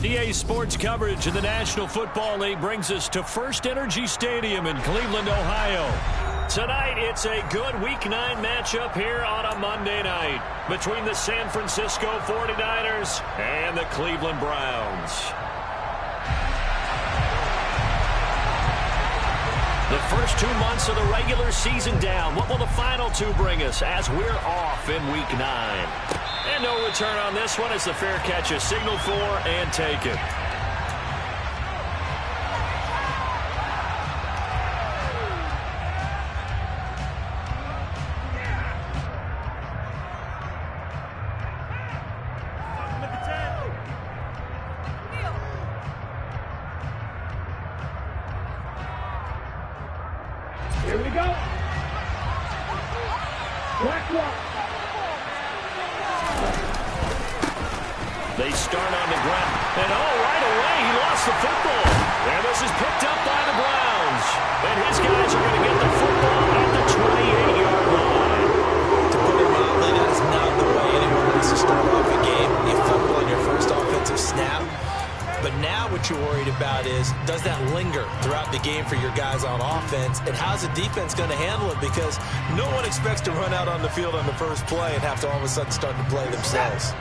EA Sports coverage of the National Football League brings us to First Energy Stadium in Cleveland, Ohio. Tonight, it's a good Week 9 matchup here on a Monday night between the San Francisco 49ers and the Cleveland Browns. The first 2 months of the regular season down. What will the final 2 bring us as we're off in Week 9? And no return on this one as the fair catch is signaled for and taken. Here we go. Black walk. They start on the ground. And right away, he lost the football. And this is picked up by the Browns. And his guys are going to get the football at the 28-yard line. To put it mildly, that is not the way anyone wants to start off a game. You fumble on your first offensive snap. But now what you're worried about is, does that linger throughout the game for your guys on offense? And how's the defense going to handle it? Because no one expects to run out on the field on the first play and have to all of a sudden start to play themselves.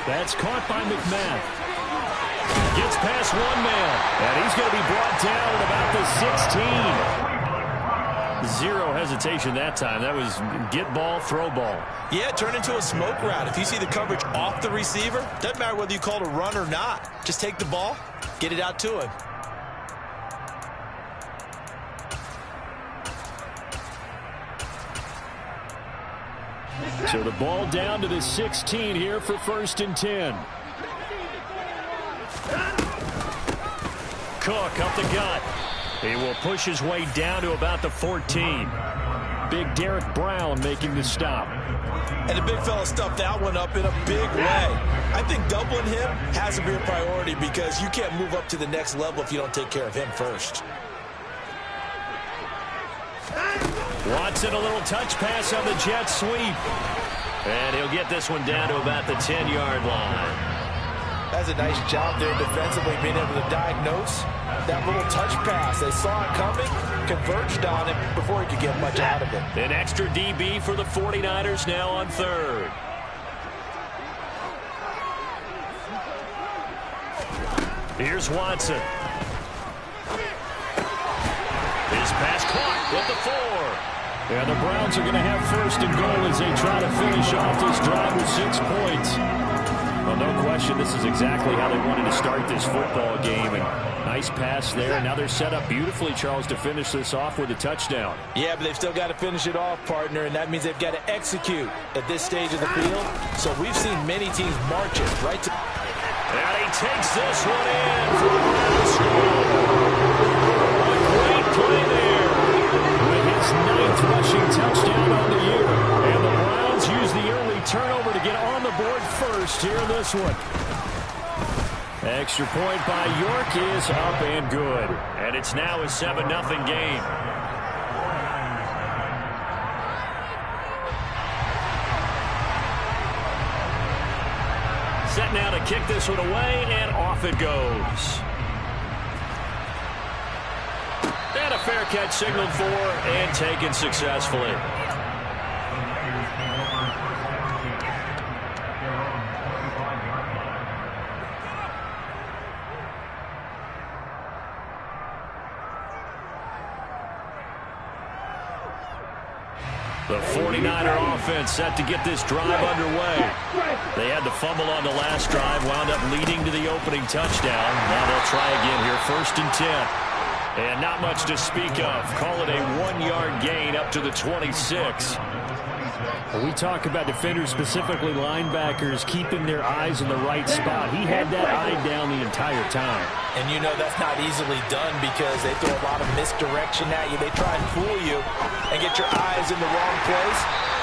That's caught by McMahon. Gets past one man. And he's going to be brought down at about the 16. Zero hesitation that time. That was get ball, throw ball. Yeah, turn into a smoke route. If you see the coverage off the receiver, doesn't matter whether you call it a run or not. Just take the ball, get it out to him. So the ball down to the 16 here for 1st and 10. Cook up the gut. He will push his way down to about the 14. Big Derek Brown making the stop. And the big fella stuffed that one up in a big way. I think doubling him has to be a priority because you can't move up to the next level if you don't take care of him first. Watson, a little touch pass on the jet sweep. And he'll get this one down to about the 10-yard line. That's a nice job there defensively, being able to diagnose that little touch pass. They saw it coming, converged on it before he could get much out of it. An extra DB for the 49ers now on 3rd. Here's Watson. His pass caught with the 4. And the Browns are going to have 1st and goal as they try to finish off this drive with 6 points. Well, no question, this is exactly how they wanted to start this football game. And nice pass there. Now they're set up beautifully, Charles, to finish this off with a touchdown. Yeah, but they've still got to finish it off, partner, and that means they've got to execute at this stage of the field. So we've seen many teams march it right to... And he takes this one in for the Browns score. A great play there with his 9th rushing touchdown on the year. And the Browns use the early turnover to get on the board first here in this one. Extra point by York is up and good. And it's now a 7-0 game. Set now to kick this one away, and off it goes. And a fair catch signaled for and taken successfully. The 49er offense set to get this drive underway. They had the fumble on the last drive, wound up leading to the opening touchdown. Now they'll try again here, 1st and 10. And not much to speak of. Call it a 1-yard gain up to the 26. When we talk about defenders, specifically linebackers, keeping their eyes in the right spot. He had that eye down the entire time. And you know that's not easily done because they throw a lot of misdirection at you. They try and fool you and get your eyes in the wrong place.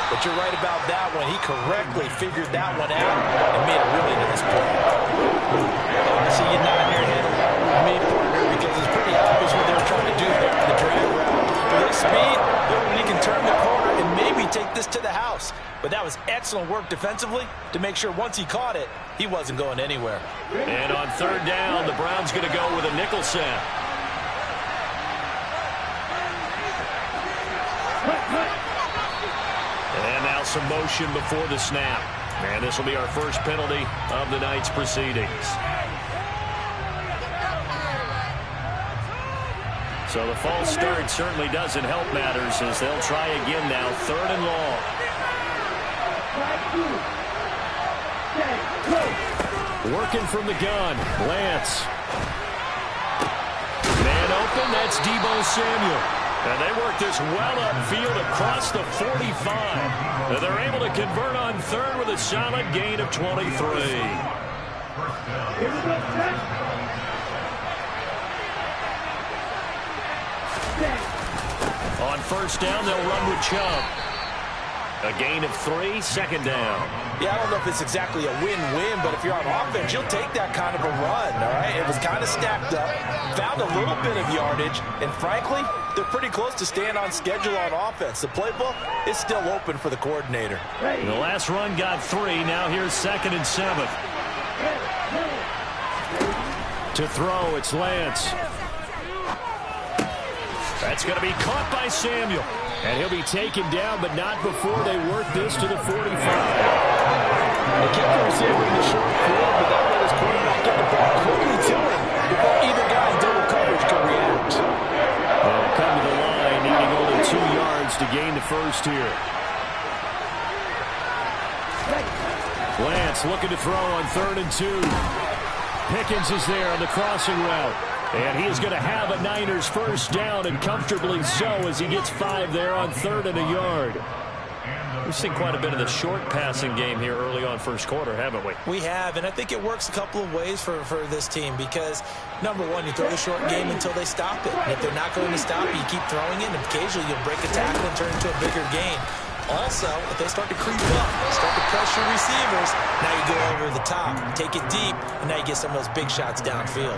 But you're right about that one. He correctly figured that one out and made a really nice play. I see you not here handling me, partner, because it's pretty obvious what they were trying to do there. The drag route. For this speed, he can turn the corner and but that was excellent work defensively to make sure once he caught it, he wasn't going anywhere. And on third down, the Browns going to go with a nickel set. And now some motion before the snap. And this will be our first penalty of the night's proceedings. So the false start certainly doesn't help matters as they'll try again now, third and long. Working from the gun, Lance. Man open, that's Deebo Samuel. And they work this well upfield across the 45. And they're able to convert on third with a solid gain of 23. On first down, they'll run with Chubb. A gain of 3, second down. Yeah, I don't know if it's exactly a win-win, but if you're on offense, you'll take that kind of a run, all right? It was kind of stacked up, found a little bit of yardage, and frankly, they're pretty close to staying on schedule on offense. The playbook is still open for the coordinator. The last run got 3. Now here's 2nd and 7. To throw, it's Lance. That's going to be caught by Samuel. And he'll be taken down, but not before they work this to the 45. They kept the receiver in the short field, but that let his quarterback get the ball quickly to him before either guy in double coverage could react. They'll come to the line, needing only 2 yards to gain the first here. Lance looking to throw on 3rd and 2. Pickens is there on the crossing route. And he is going to have a Niners first down, and comfortably so, as he gets 5 there on 3rd and a yard. We've seen quite a bit of the short passing game here early on first quarter, haven't we? We have, and I think it works a couple of ways for this team because, number one, you throw the short game until they stop it. And if they're not going to stop it, you keep throwing it, and occasionally you'll break a tackle and turn it into a bigger gain. Also, if they start to creep up, start to pressure receivers, now you go over the top, take it deep, and now you get some of those big shots downfield.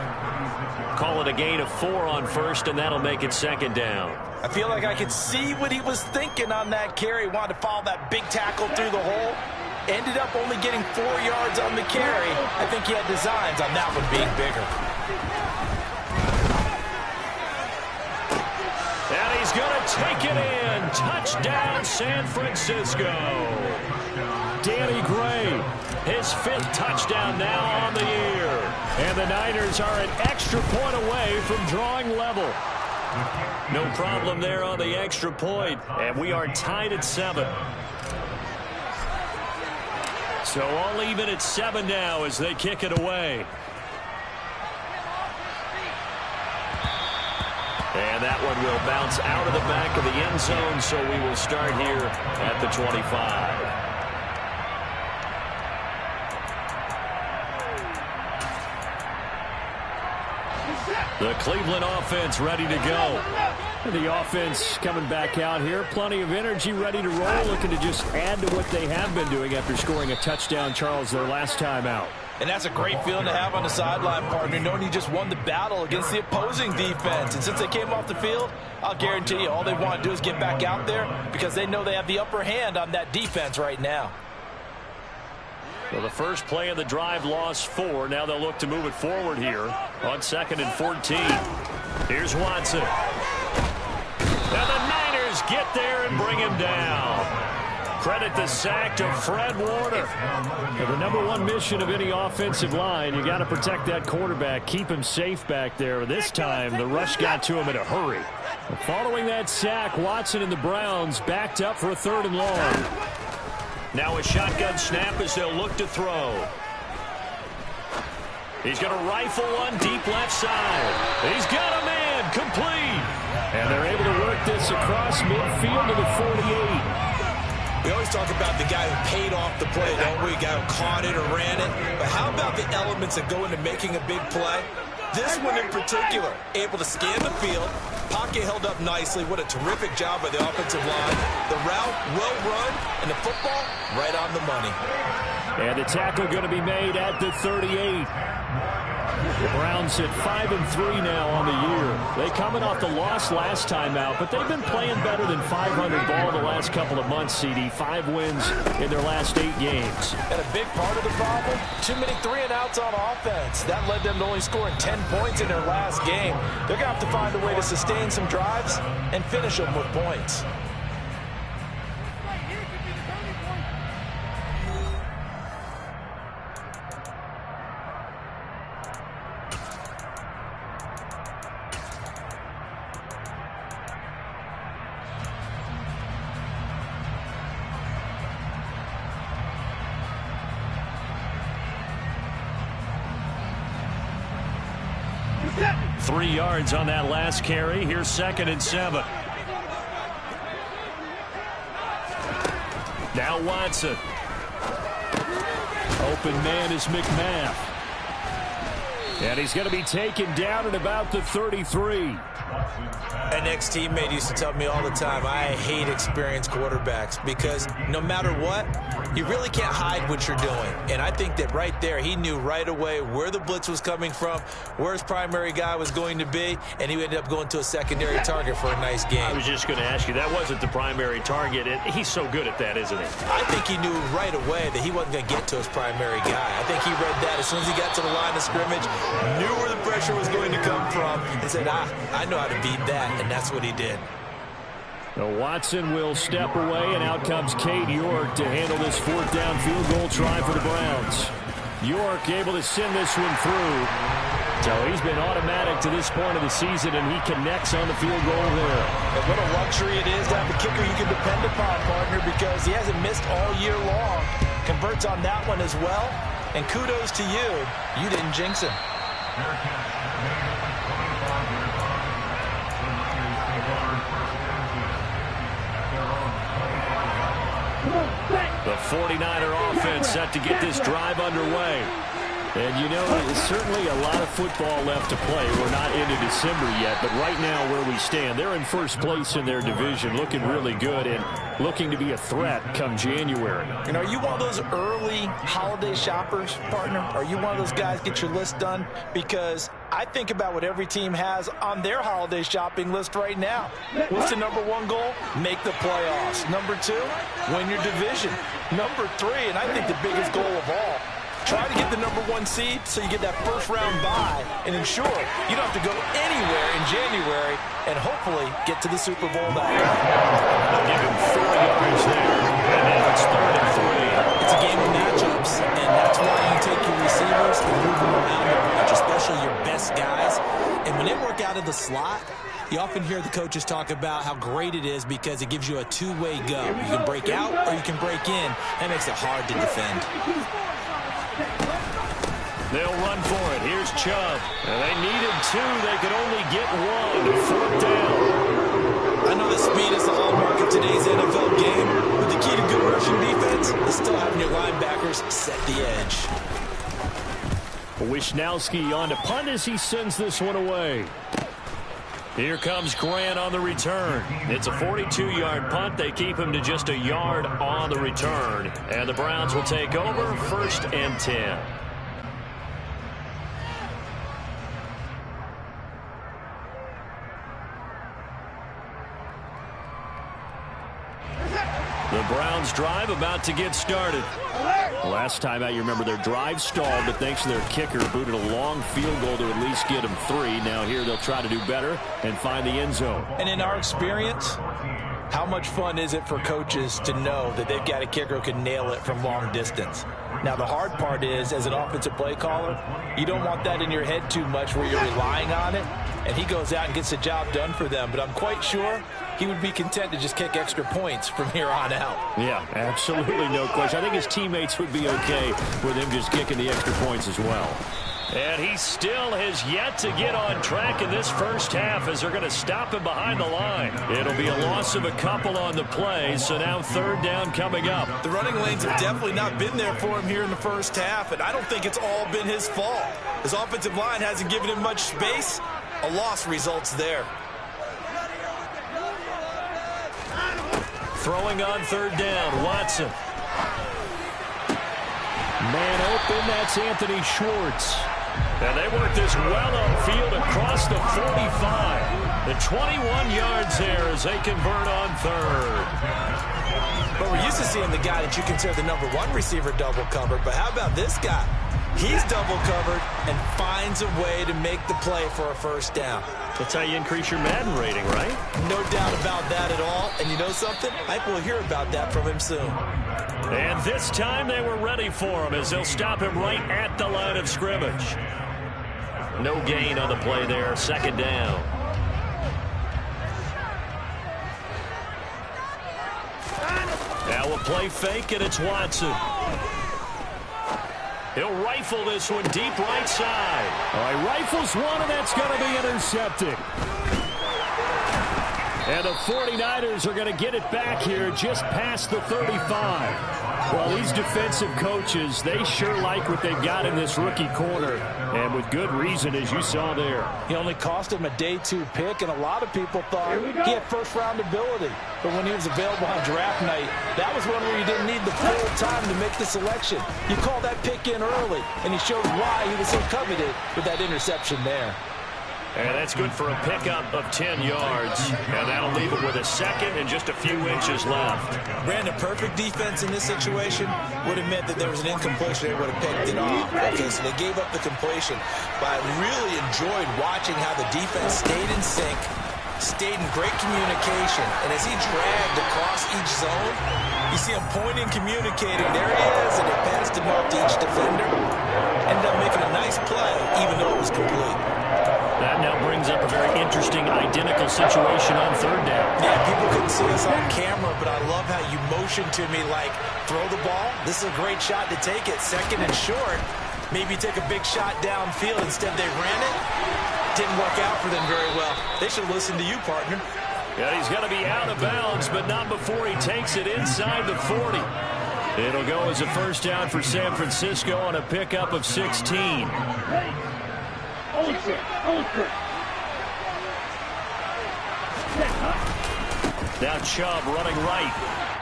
Call it a gain of 4 on first, and that'll make it 2nd down. I feel like I could see what he was thinking on that carry. Wanted to follow that big tackle through the hole. Ended up only getting 4 yards on the carry. I think he had designs on that one being bigger. And he's going to take it in. Touchdown, San Francisco. Danny Gray, his 5th touchdown now on the year. And the Niners are an extra point away from drawing level. No problem there on the extra point. And we are tied at 7. So all even at 7 now as they kick it away. And that one will bounce out of the back of the end zone, so we will start here at the 25. The Cleveland offense ready to go. The offense coming back out here. Plenty of energy, ready to roll, looking to just add to what they have been doing after scoring a touchdown, Charles, their last time out. And that's a great feeling to have on the sideline, partner, knowing you just won the battle against the opposing defense. And since they came off the field, I'll guarantee you all they want to do is get back out there because they know they have the upper hand on that defense right now. Well, the first play of the drive lost 4. Now they'll look to move it forward here on 2nd and 14. Here's Watson. And the Niners get there and bring him down. Credit the sack to Fred Warner. And the number 1 mission of any offensive line, you got to protect that quarterback, keep him safe back there. This time, the rush got to him in a hurry. Following that sack, Watson and the Browns backed up for a 3rd and long. Now a shotgun snap as they'll look to throw. He's going to rifle one deep left side. He's got a man, complete. And they're able to work this across midfield to the 48. We always talk about the guy who paid off the play, don't we? The guy who caught it or ran it. But how about the elements that go into making a big play? This one in particular, able to scan the field. Pocket held up nicely. What a terrific job by the offensive line. The route, well run, and the football, right on the money. And the tackle going to be made at the 38. The Browns at 5-3 now on the year. They coming off the loss last time out, but they've been playing better than 500 ball the last couple of months, CD. 5 wins in their last 8 games. And a big part of the problem, too many 3-and-outs on offense. That led them to only scoring 10 points in their last game. They're going to have to find a way to sustain some drives and finish them with points. Set. 3 yards on that last carry. Here's 2nd and 7. Now Watson. Open man is McMath. And he's going to be taken down at about the 33. An ex-teammate used to tell me all the time, I hate experienced quarterbacks because no matter what, you really can't hide what you're doing. And I think that right there, he knew right away where the blitz was coming from, where his primary guy was going to be, and he ended up going to a secondary target for a nice game. I was just going to ask you, that wasn't the primary target. He's so good at that, isn't he? I think he knew right away that he wasn't going to get to his primary guy. I think he read that as soon as he got to the line of scrimmage, knew where the pressure was going to come from, and said, I know how to beat that, and that's what he did. Now Watson will step away, and out comes Cade York to handle this 4th down field goal try for the Browns. York able to send this one through. So he's been automatic to this point of the season, and he connects on the field goal there. And what a luxury it is to have a kicker you can depend upon, partner, because he hasn't missed all year long. Converts on that one as well. And kudos to you. You didn't jinx him. The 49er offense set to get this drive underway. And, you know, there's certainly a lot of football left to play. We're not into December yet, but right now where we stand, they're in first place in their division, looking really good and looking to be a threat come January. And are you one of those early holiday shoppers, partner? Are you one of those guys get your list done? Because I think about what every team has on their holiday shopping list right now. What's the number 1 goal? Make the playoffs. Number 2, win your division. Number 3, and I think the biggest goal of all, try to get the number 1 seed so you get that first-round bye and ensure you don't have to go anywhere in January and hopefully get to the Super Bowl that way. They'll give him 4 yards there, and now it's 3rd and 3. It's a game of matchups, and that's why you take your receivers and move them around a bunch, especially your best guys. And when they work out of the slot, you often hear the coaches talk about how great it is because it gives you a two-way go. You can break out or you can break in. That makes it hard to defend. They'll run for it. Here's Chubb. And they needed 2. They could only get 1. 4th down. I know that speed is the hallmark of today's NFL game, but the key to good rushing defense is still having your linebackers set the edge. Wishnowski on to punt as he sends this one away. Here comes Grant on the return. It's a 42-yard punt. They keep him to just a yard on the return. And the Browns will take over 1st and 10. The Browns drive about to get started. Last time out, you remember their drive stalled, but thanks to their kicker, booted a long field goal to at least get them 3. Now here they'll try to do better and find the end zone. And in our experience, how much fun is it for coaches to know that they've got a kicker who can nail it from long distance? Now, the hard part is, as an offensive play caller, you don't want that in your head too much where you're relying on it, and he goes out and gets the job done for them. But I'm quite sure he would be content to just kick extra points from here on out. Yeah, absolutely no question. I think his teammates would be okay with him just kicking the extra points as well. And he still has yet to get on track in this first half as they're going to stop him behind the line. It'll be a loss of a couple on the play, so now 3rd down coming up. The running lanes have definitely not been there for him here in the first half, and I don't think it's all been his fault. His offensive line hasn't given him much space. A loss results there. Throwing on 3rd down, Watson. Man open, that's Anthony Schwartz. And they work this well upfield across the 45. The 21 yards there as they convert on third. But we're used to seeing the guy that you consider the #1 receiver double covered. But how about this guy? He's double covered and finds a way to make the play for a first down. That's how you increase your Madden rating, right? No doubt about that at all. And you know something? I think we'll hear about that from him soon. And this time they were ready for him as they'll stop him right at the line of scrimmage. No gain on the play there, second down. Now a play fake, and it's Watson. He'll rifle this one deep right side. All right, rifles one, and that's going to be intercepted. And the 49ers are going to get it back here just past the 35. Well, these defensive coaches, they sure like what they've got in this rookie corner. And with good reason, as you saw there. He only cost him a day 2 pick, and a lot of people thought he had first-round ability. But when he was available on draft night, that was one where you didn't need the full time to make the selection. You call that pick in early, and he showed why he was so coveted with that interception there. And that's good for a pickup of 10 yards. And that'll leave it with a second and just a few inches left. Brandon, perfect defense in this situation would have meant that there was an incompletion. They would have picked it off. Okay, so they gave up the completion. But I really enjoyed watching how the defense stayed in sync, stayed in great communication. And as he dragged across each zone, you see him pointing, communicating. There he is, and he passed him off to each defender. Ended up making a nice play, even though it was complete. That now brings up a very interesting identical situation on third down. Yeah, people couldn't see us on camera, but I love how you motioned to me like, throw the ball. This is a great shot to take it. Second and short. Maybe take a big shot downfield. Instead, they ran it. Didn't work out for them very well. They should listen to you, partner. Yeah, he's going to be out of bounds, but not before he takes it inside the 40. It'll go as a first down for San Francisco on a pickup of 16. Now Chubb running right.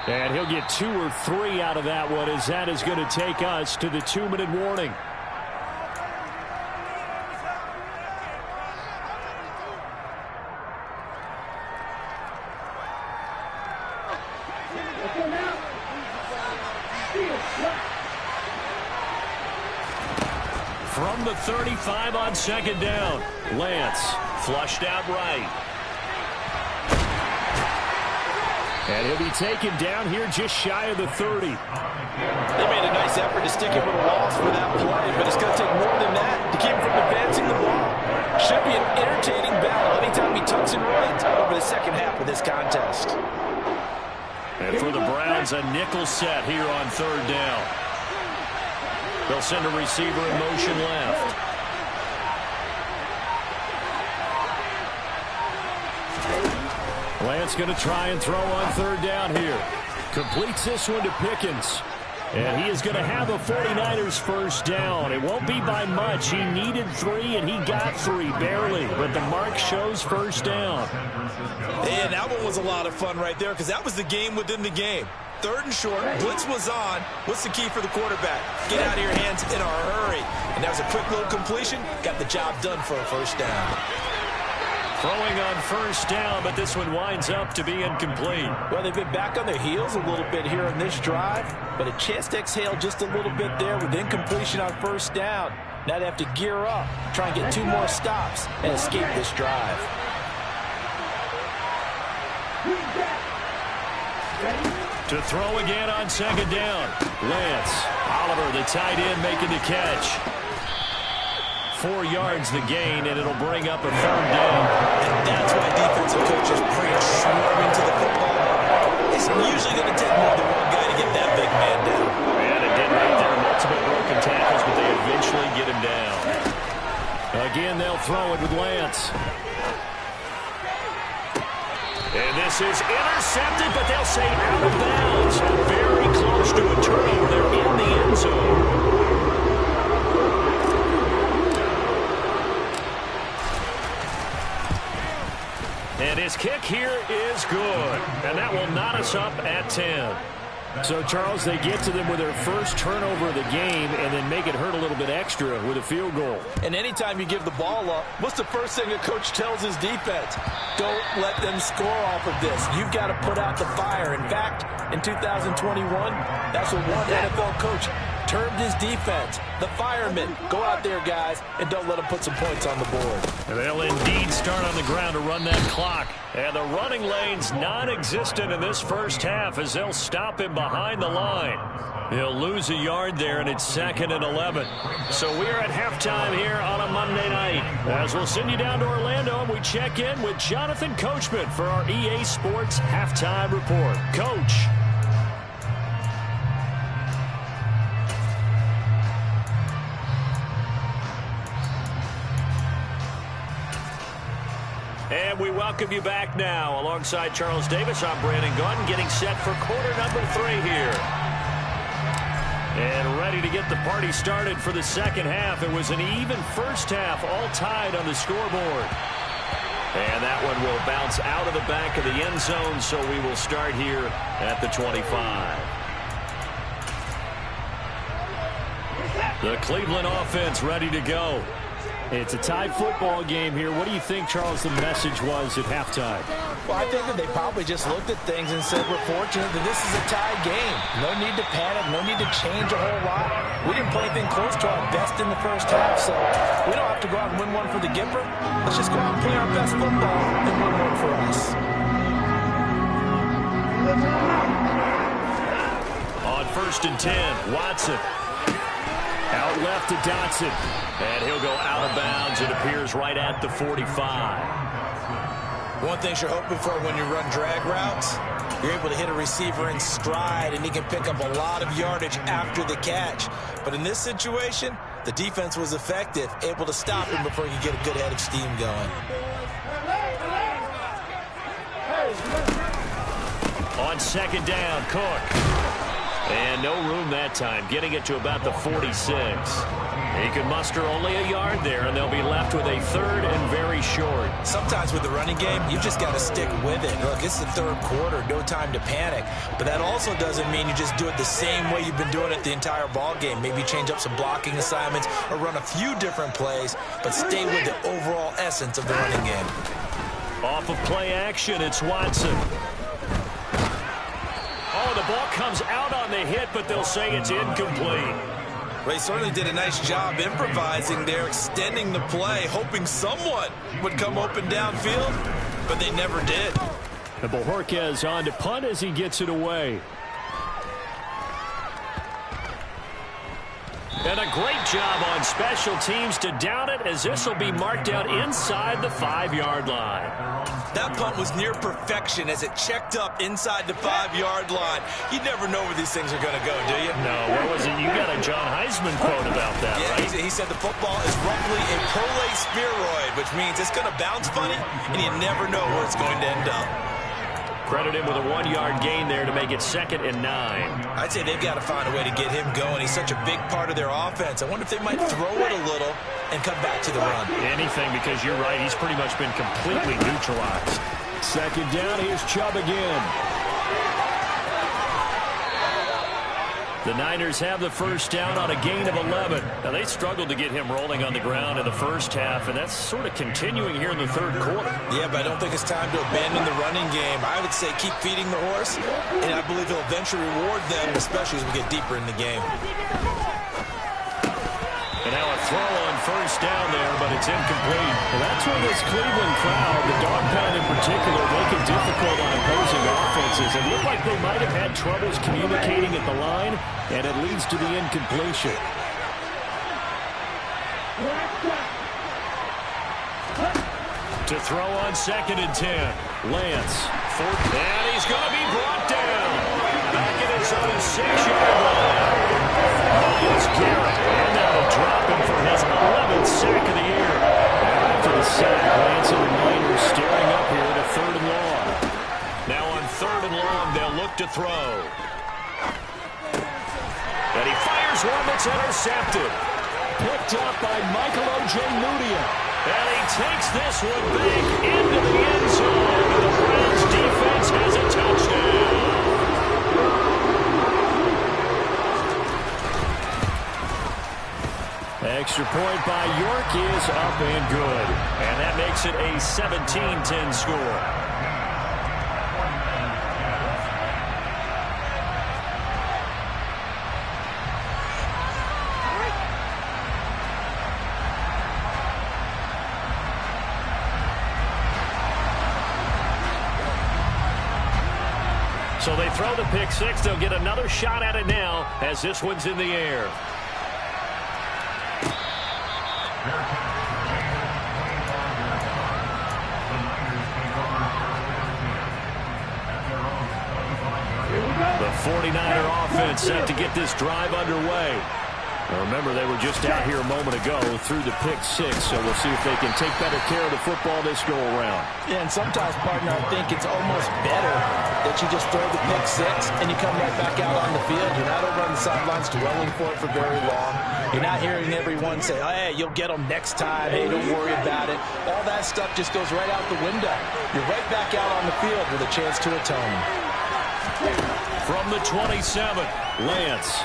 And he'll get 2 or 3 out of that one, as that is going to take us to the 2-minute warning. From the 35 on second down, Lance flushed out right. And he'll be taken down here just shy of the 30. They made a nice effort to stick him with a loss for that play, but it's going to take more than that to keep him from advancing the ball. Should be an entertaining battle anytime he tucks and runs over the second half of this contest. And for the Browns, a nickel set here on third down. They'll send a receiver in motion left. Lance going to try and throw on third down here. Completes this one to Pickens. And he is going to have a 49ers first down. It won't be by much. He needed 3, and he got 3, barely. But the mark shows first down. And that one was a lot of fun right there because that was the game within the game. Third and short, blitz was on. What's the key for the quarterback? Get out of your hands in a hurry. And that was a quick little completion. Got the job done for a first down. Throwing on first down, but this one winds up to be incomplete. Well, they've been back on their heels a little bit here in this drive, but a chance to exhale just a little bit there with incompletion on first down. Now they have to gear up, try and get 2 more stops, and escape this drive. To throw again on second down. Lance. Oliver, the tight end, making the catch. 4 yards the gain, and it'll bring up a third down. And that's why defensive coaches preach swarming to the football. It's usually going to take more than one guy to get that big man down. And it did right there. Multiple broken tackles, but they eventually get him down. Again, they'll throw it with Lance. And this is intercepted, but they'll say out of bounds. Very close to a turnover. They're in the end zone. And his kick here is good. And that will knot us up at 10. So, Charles, they get to them with their first turnover of the game and then make it hurt a little bit extra with a field goal. And anytime you give the ball up, what's the first thing a coach tells his defense? Don't let them score off of this. You've got to put out the fire. In fact, in 2021, that's what one NFL coach termed his defense. The firemen. Go out there, guys, and don't let them put some points on the board. And they'll indeed start on the ground to run that clock. And the running lane's non-existent in this first half as they'll stop him behind the line. He'll lose a yard there, and it's 2nd and 11. So we're at halftime here on a Monday night. As we'll send you down to Orlando, and we check in with Jonathan Coachman for our EA Sports Halftime Report. Coach. And we welcome you back now. Alongside Charles Davis, I'm Brandon Gaudin, getting set for quarter number 3 here. And ready to get the party started for the second half. It was an even first half, all tied on the scoreboard. And that one will bounce out of the back of the end zone, so we will start here at the 25. The Cleveland offense ready to go. It's a tied football game here. What do you think, Charles, the message was at halftime? Well, I think that they probably just looked at things and said, we're fortunate that this is a tied game. No need to panic. No need to change a whole lot. We didn't play anything close to our best in the first half, so we don't have to go out and win one for the Gipper. Let's just go out and play our best football and win one for us. On 1st and 10, Watson. Out left to Dotson. And he'll go out of bounds. It appears right at the 45. One thing you're hoping for when you run drag routes, you're able to hit a receiver in stride, and he can pick up a lot of yardage after the catch. But in this situation, the defense was effective, able to stop him before he could get a good head of steam going. On 2nd down, Cook. And no room that time, getting it to about the 46. He can muster only a yard there, and they'll be left with a 3rd and very short. Sometimes with the running game, you just got to stick with it. Look, it's the 3rd quarter, no time to panic. But that also doesn't mean you just do it the same way you've been doing it the entire ball game. Maybe change up some blocking assignments or run a few different plays, but stay with the overall essence of the running game. Off of play action, it's Watson. Oh, the ball comes out on the hit, but they'll say it's incomplete. They certainly did a nice job improvising there, extending the play, hoping someone would come open downfield, but they never did. And Bojorquez on to punt as he gets it away. And a great job on special teams to down it, as this will be marked out inside the 5-yard line. That punt was near perfection as it checked up inside the 5-yard line. You never know where these things are going to go, do you? No, where was it? You got a John Heisman quote about that, yeah, right? He said the football is roughly a prole spheroid, which means it's going to bounce funny, and you never know where it's going to end up. Credit him with a 1-yard gain there to make it 2nd and 9. I'd say they've got to find a way to get him going. He's such a big part of their offense. I wonder if they might throw it a little and come back to the run. Anything, because you're right. He's pretty much been completely neutralized. 2nd down, here's Chubb again. The Niners have the first down on a gain of 11. Now, they struggled to get him rolling on the ground in the first half, and that's sort of continuing here in the 3rd quarter. Yeah, but I don't think it's time to abandon the running game. I would say keep feeding the horse, and I believe he'll eventually reward them, especially as we get deeper in the game. And now a throw on first down there, but it's incomplete. Well, that's where this Cleveland crowd, the dog pound in particular, make it difficult on opposing offenses. It looked like they might have had troubles communicating at the line, and it leads to the incompletion. To throw on 2nd and 10. Lance. And he's going to be brought down. Back in his own 6-yard line. It's Garrett. And that'll drop him for his 11th sack of the year. After the sack, Lance and the Niners staring up here at a 3rd and long. Now on 3rd and long, they'll look to throw. And he fires one that's intercepted. Picked up by Michael Ojemudia. And he takes this one back into the end zone. And the Browns defense has a touchdown. extra point by York is up and good. And that makes it a 17-10 score. So they throw the pick six. They'll get another shot at it now as this one's in the air. The 49er offense set to get this drive underway. Now remember, they were just out here a moment ago through the pick six, so we'll see if they can take better care of the football this go-around. Yeah, and sometimes, partner, I think it's almost better that you just throw the pick six and you come right back out on the field. You're not over on the sidelines dwelling for it for very long. You're not hearing everyone say, oh, hey, you'll get them next time. Hey, don't worry about it. All that stuff just goes right out the window. You're right back out on the field with a chance to atone. From the 27, Lance.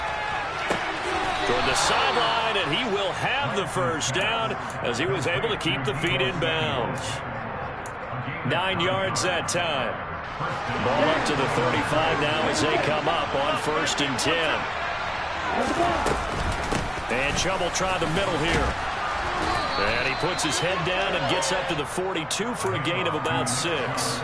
Toward the sideline, and he will have the first down as he was able to keep the feet in bounds. 9 yards that time. Ball up to the 35 now as they come up on 1st and 10. And Chubb try the middle here. And he puts his head down and gets up to the 42 for a gain of about 6.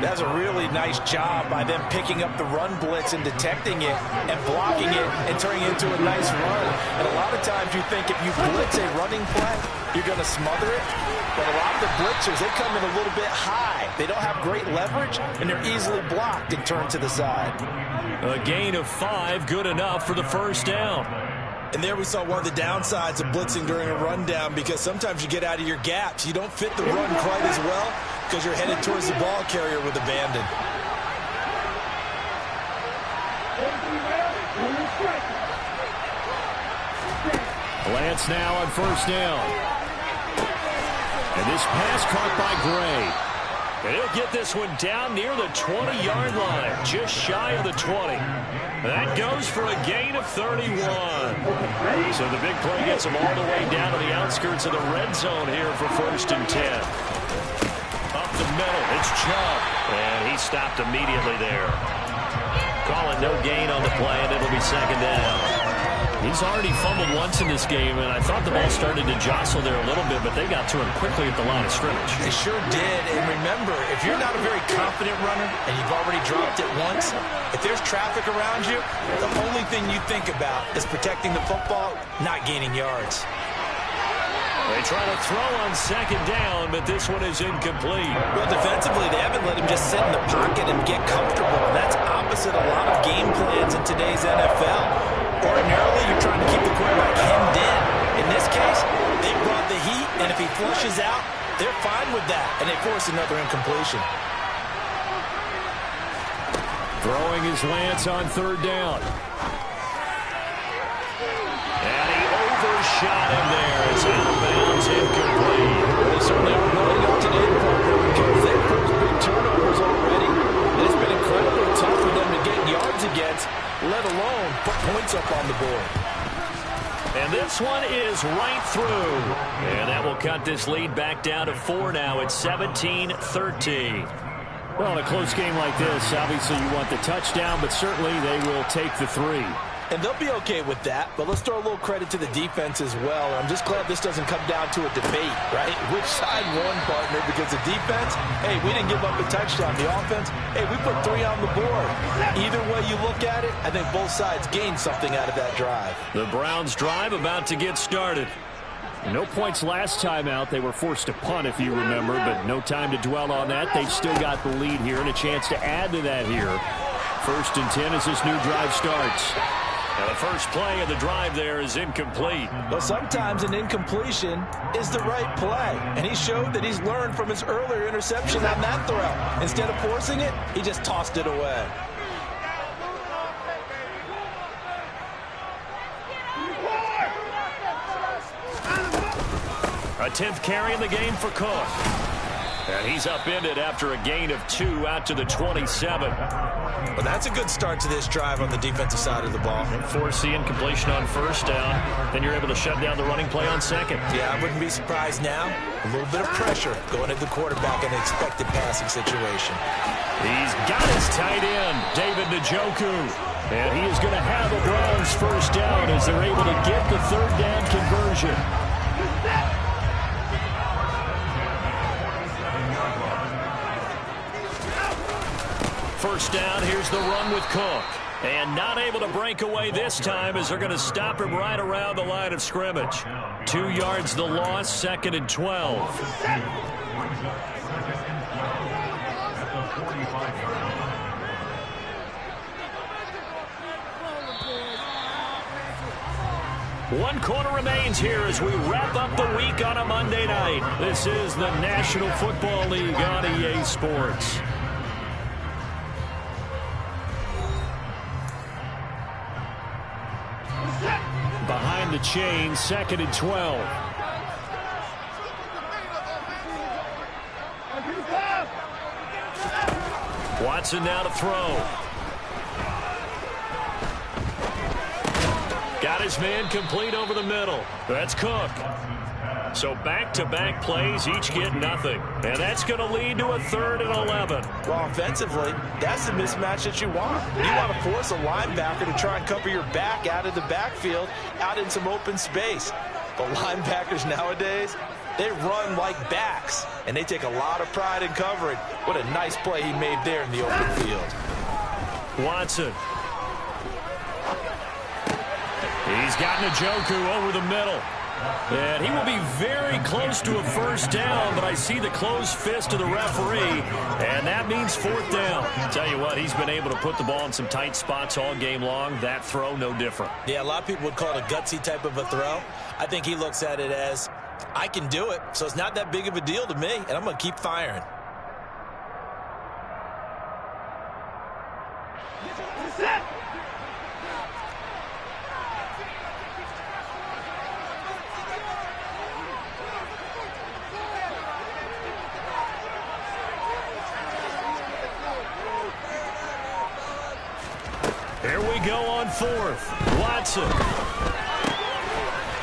That's a really nice job by them picking up the run blitz and detecting it and blocking it and turning it into a nice run. And a lot of times you think if you blitz a running play, you're going to smother it. But a lot of the blitzers, they come in a little bit high. They don't have great leverage, and they're easily blocked and turned to the side. A gain of 5, good enough for the first down. And there we saw one of the downsides of blitzing during a rundown, because sometimes you get out of your gaps. You don't fit the run quite as well because you're headed towards the ball carrier with abandon. Lance now on 1st down. And this pass caught by Gray. And he'll get this one down near the 20-yard line, just shy of the 20. That goes for a gain of 31. So the big play gets him all the way down to the outskirts of the red zone here for 1st and 10. Up the middle, it's Chubb. And he stopped immediately there. Call it no gain on the play, and it'll be 2nd down. He's already fumbled once in this game, and I thought the ball started to jostle there a little bit, but they got to him quickly at the line of scrimmage. They sure did. And remember, if you're not a very confident runner and you've already dropped it once, if there's traffic around you, the only thing you think about is protecting the football, not gaining yards. They try to throw on 2nd down, but this one is incomplete. Well, defensively, they haven't let him just sit in the pocket and get comfortable, and that's opposite a lot of game plans in today's NFL. Ordinarily, you're trying to keep the quarterback hemmed in. In this case, they brought the heat, and if he flushes out, they're fine with that, and they force another incompletion. Throwing his Lance on 3rd down. And he overshot him there. It's out of bounds, incomplete. They certainly are lining up today, partner, because they've produced big turnovers already, and it's been incredibly tough for them to get yards against, let alone put points up on the board. And this one is right through. And that will cut this lead back down to 4 now. It's 17-13. Well, in a close game like this, obviously you want the touchdown, but certainly they will take the 3. And they'll be okay with that, but let's throw a little credit to the defense as well. I'm just glad this doesn't come down to a debate, right? Which side won, partner? Because the defense, hey, we didn't give up a touchdown. The offense, hey, we put 3 on the board. Either way you look at it, I think both sides gained something out of that drive. The Browns' drive about to get started. No points last time out. They were forced to punt, if you remember, but no time to dwell on that. They've still got the lead here and a chance to add to that here. 1st and 10 as this new drive starts. Now the first play of the drive there is incomplete. Well, sometimes an incompletion is the right play, and he showed that he's learned from his earlier interception on that throw. Instead of forcing it, he just tossed it away. A 10th carry in the game for Cook. And he's upended after a gain of 2 out to the 27. Well, that's a good start to this drive on the defensive side of the ball. Force the incompletion on first down. Then you're able to shut down the running play on second. Yeah, I wouldn't be surprised now. A little bit of pressure going at the quarterback in an expected passing situation. He's got his tight end, David Njoku. And he is going to have a Browns first down as they're able to get the third down conversion. First down, here's the run with Cook. And not able to break away this time as they're going to stop him right around the line of scrimmage. 2 yards the loss, 2nd and 12. One quarter remains here as we wrap up the week on a Monday night. This is the National Football League on EA Sports. Behind the chain, 2nd and 12. Watson now to throw. Got his man complete over the middle. That's Cook. So back-to-back plays, each get nothing. And that's going to lead to a 3rd and 11. Well, offensively, that's the mismatch that you want. You want to force a linebacker to try and cover your back out of the backfield, out in some open space. But linebackers nowadays, they run like backs, and they take a lot of pride in covering. What a nice play he made there in the open field. Watson. He's got Njoku over the middle. And he will be very close to a first down, but I see the closed fist of the referee, and that means 4th down. Tell you what, he's been able to put the ball in some tight spots all game long. That throw, no different. Yeah, a lot of people would call it a gutsy type of a throw. I think he looks at it as, I can do it, so it's not that big of a deal to me, and I'm going to keep firing. Here we go on 4th. Watson.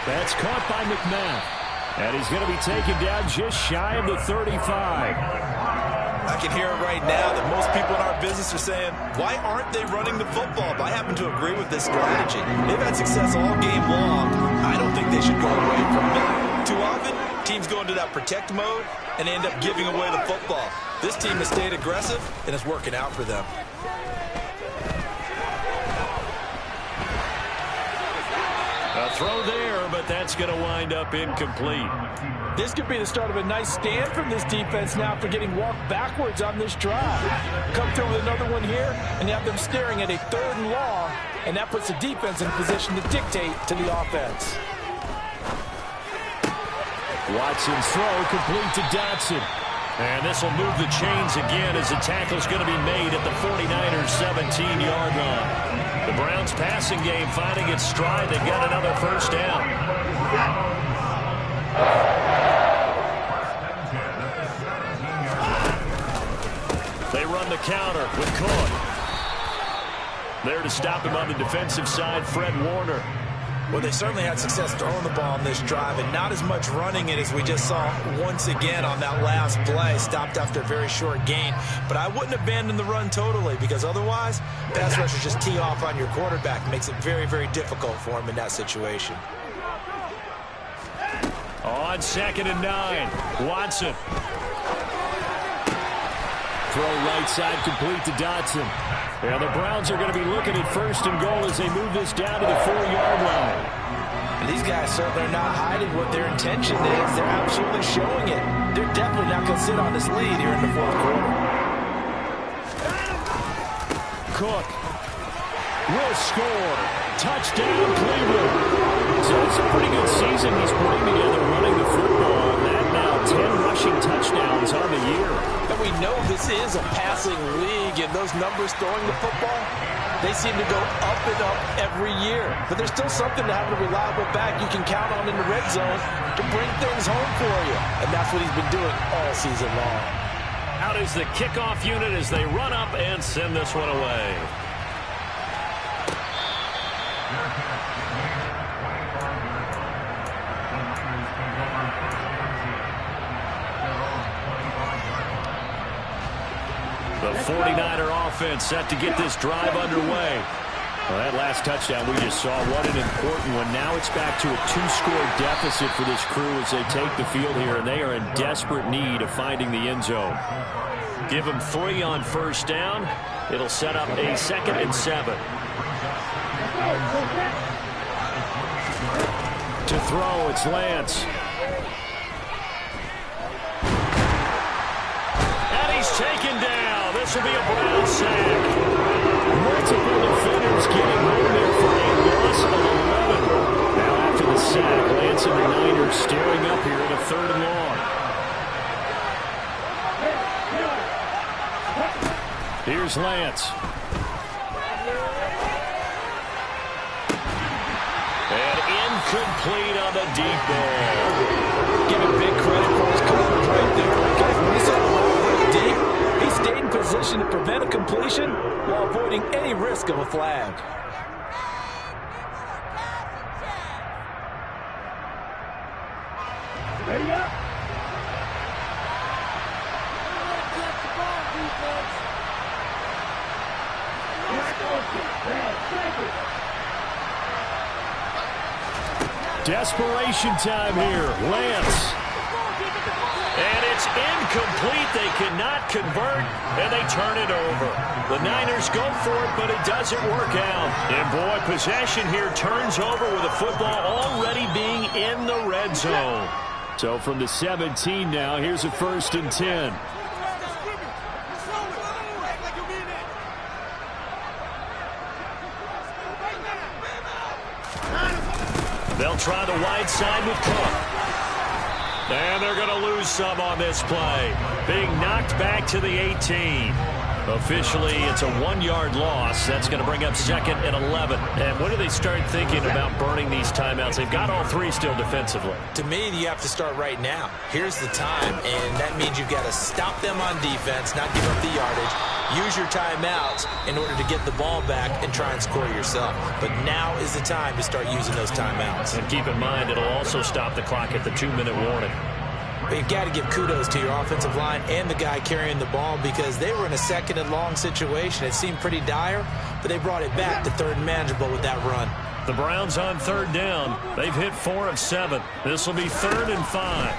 That's caught by McMath. And he's going to be taken down just shy of the 35. I can hear it right now that most people in our business are saying, why aren't they running the football? But I happen to agree with this strategy. They've had success all game long. I don't think they should go away from it. Too often, teams go into that protect mode and they end up giving away the football. This team has stayed aggressive, and it's working out for them. A throw there, but that's going to wind up incomplete. This could be the start of a nice stand from this defense now for getting walked backwards on this drive. Come through with another one here, and you have them staring at a 3rd and long, and that puts the defense in position to dictate to the offense. Watson's throw complete to Dotson. And this will move the chains again as the tackle's going to be made at the 49ers' 17-yard line. The Browns' passing game finding its stride. They've got another first down. They run the counter with Cook. There to stop him on the defensive side, Fred Warner. Well, they certainly had success throwing the ball on this drive, and not as much running it as we just saw once again on that last play. Stopped after a very short gain. But I wouldn't abandon the run totally, because otherwise, pass rushers just tee off on your quarterback. Makes it very, very difficult for him in that situation. On 2nd and 9, Watson. Throw right side complete to Dotson. And the Browns are going to be looking at 1st and goal as they move this down to the 4-yard line. And these guys certainly are not hiding what their intention is. They're absolutely showing it. They're definitely not going to sit on this lead here in the 4th quarter. Cook will score. Touchdown, Cleveland. So it's a pretty good season he's putting together running the football. That now 10 rushing touchdowns on the year. And we know this is a passing league, and those numbers throwing the football, they seem to go up and up every year. But there's still something to have a reliable back you can count on in the red zone to bring things home for you. And that's what he's been doing all season long. Out is the kickoff unit as they run up and send this one away. The 49er offense set to get this drive underway. Well, that last touchdown we just saw, what an important one. Now it's back to a 2-score deficit for this crew as they take the field here, and they are in desperate need of finding the end zone. Give them 3 on first down. It'll set up a 2nd and 7. To throw, it's Lance. And he's taken down. This will be a Brown sack. Multiple defenders getting home there for a loss of 11. Now after the sack, Lance and the Niners staring up here at a 3rd and long. Here's Lance. And incomplete on the deep ball. Give him big credit for his coverage right there. Because when he saw the ball break deep, he stayed in position to prevent a completion while avoiding any risk of a flag. Ready up. Desperation time here. Lance. And it's incomplete. They cannot convert, and they turn it over. The Niners go for it, but it doesn't work out. And, boy, possession here turns over with the football already being in the red zone. So from the 17 now, here's a 1st and 10. They'll try the wide side with Cook. And they're going to lose some on this play. Being knocked back to the 18. Officially, it's a 1-yard loss. That's going to bring up 2nd and 11. And when do they start thinking about burning these timeouts? They've got all 3 still defensively. To me, you have to start right now. Here's the time, and that means you've got to stop them on defense, not give up the yardage. Use your timeouts in order to get the ball back and try and score yourself. But now is the time to start using those timeouts. And keep in mind, it'll also stop the clock at the 2-minute warning. But you've got to give kudos to your offensive line and the guy carrying the ball because they were in a 2nd and long situation. It seemed pretty dire, but they brought it back to 3rd and manageable with that run. The Browns on 3rd down. They've hit 4 of 7. This will be 3rd and 5.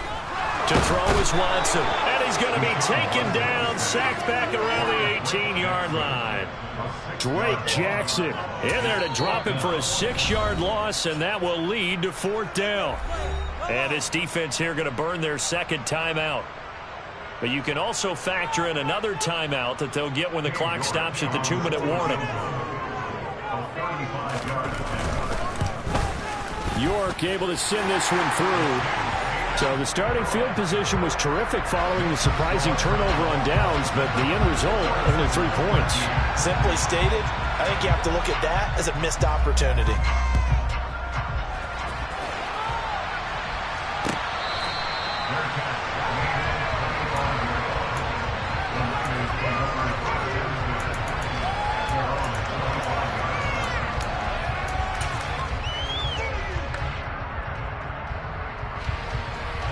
To throw is Watson. And he's going to be taken down, sacked back around the 18-yard line. Drake Jackson in there to drop him for a 6-yard loss, and that will lead to 4th down. And this defense here going to burn their 2nd timeout. But you can also factor in another timeout that they'll get when the clock stops at the 2-minute warning. York able to send this one through. So the starting field position was terrific following the surprising turnover on downs, but the end result, only 3 points. Simply stated, I think you have to look at that as a missed opportunity.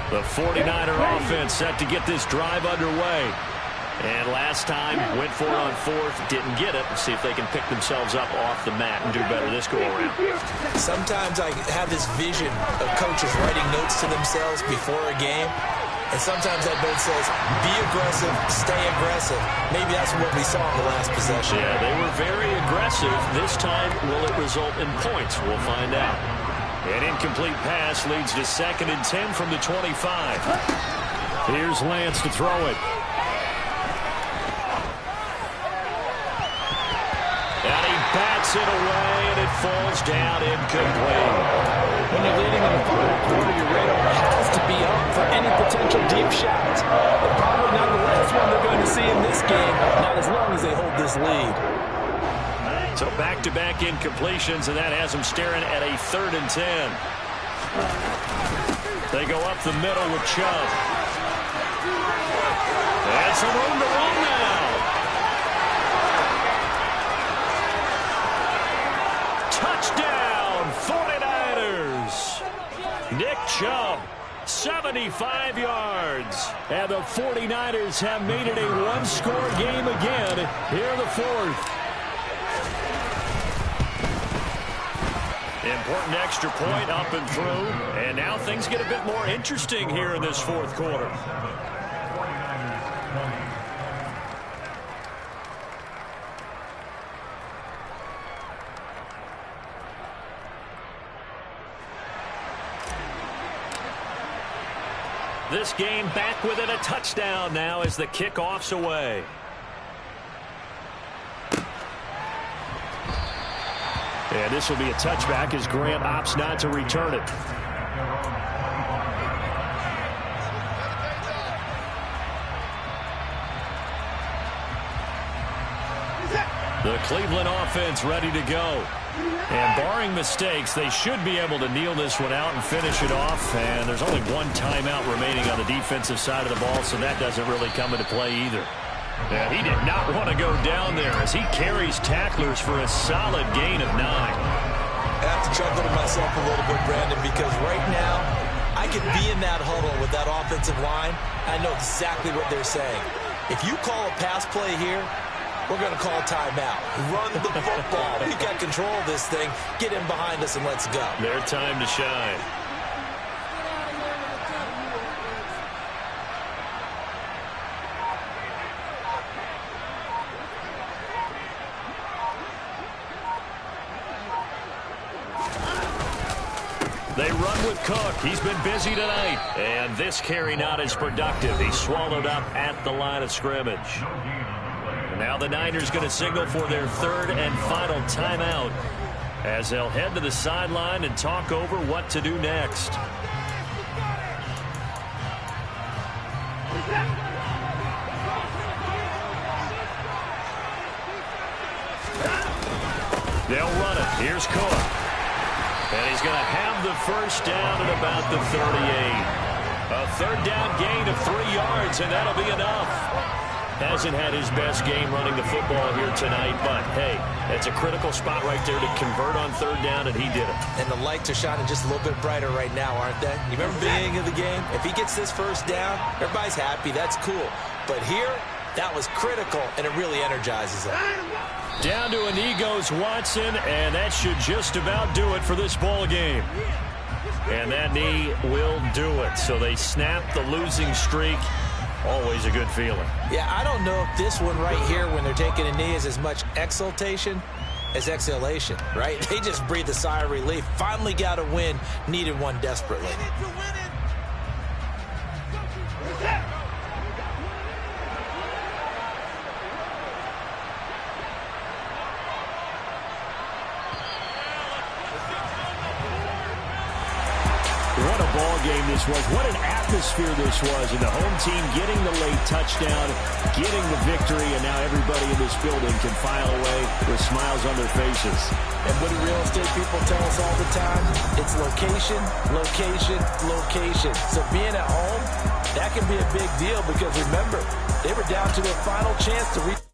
The 49er offense set to get this drive underway. And last time, went for it on 4th, didn't get it. See if they can pick themselves up off the mat and do better this go-around. Sometimes I have this vision of coaches writing notes to themselves before a game. And sometimes that note says, be aggressive, stay aggressive. Maybe that's what we saw in the last possession. Yeah, they were very aggressive. This time, will it result in points? We'll find out. An incomplete pass leads to 2nd and 10 from the 25. Here's Lance to throw it. And he bats it away, and it falls down incomplete. When you're leading in the final quarter, your radar has to be up for any potential deep shots. But probably not the last one they're going to see this lead. So back-to-back incompletions, and that has them staring at a 3rd and 10. They go up the middle with Chubb. And some room to run now. Touchdown, 49ers. Nick Chubb, 75 yards. And the 49ers have made it a one-score game again here in the 4th. Important extra point up and through. And now things get a bit more interesting here in this 4th quarter. This game back within a touchdown now as the kickoff's away. And this will be a touchback as Grant opts not to return it. The Cleveland offense ready to go. And barring mistakes, they should be able to kneel this one out and finish it off. And there's only one timeout remaining on the defensive side of the ball, so that doesn't really come into play either. And he did not want to go down there as he carries tacklers for a solid gain of 9. I have to chuckle to myself a little bit, Brandon, because right now I could be in that huddle with that offensive line. I know exactly what they're saying. If you call a pass play here, we're going to call timeout. Run the football. We've got control of this thing. Get in behind us and let's go. Their time to shine. They run with Cook. He's been busy tonight. And this carry not as productive. He's swallowed up at the line of scrimmage. Now the Niners going to signal for their 3rd and final timeout as they'll head to the sideline and talk over what to do next. They'll run it. Here's Cook. And he's going to have the first down at about the 38. A 3rd down gain of 3 yards, and that'll be enough. Hasn't had his best game running the football here tonight, but, hey, that's a critical spot right there to convert on 3rd down, and he did it. And the lights are shining just a little bit brighter right now, aren't they? You remember the beginning of the game? If he gets this first down, everybody's happy. That's cool. But here, that was critical, and it really energizes him. Down to a knee goes Watson, and that should just about do it for this ball game. And that knee will do it. So they snap the losing streak. Always a good feeling. Yeah, I don't know if this one right here, when they're taking a knee, is as much exultation as exhalation, right? They just breathe a sigh of relief. Finally got a win. Needed one desperately. What a ball game this was. What an atmosphere this was. And the home team getting the late touchdown, getting the victory, and now everybody in this building can file away with smiles on their faces. And what do real estate people tell us all the time? It's location, location, location. So being at home, that can be a big deal because remember, they were down to their final chance to reach.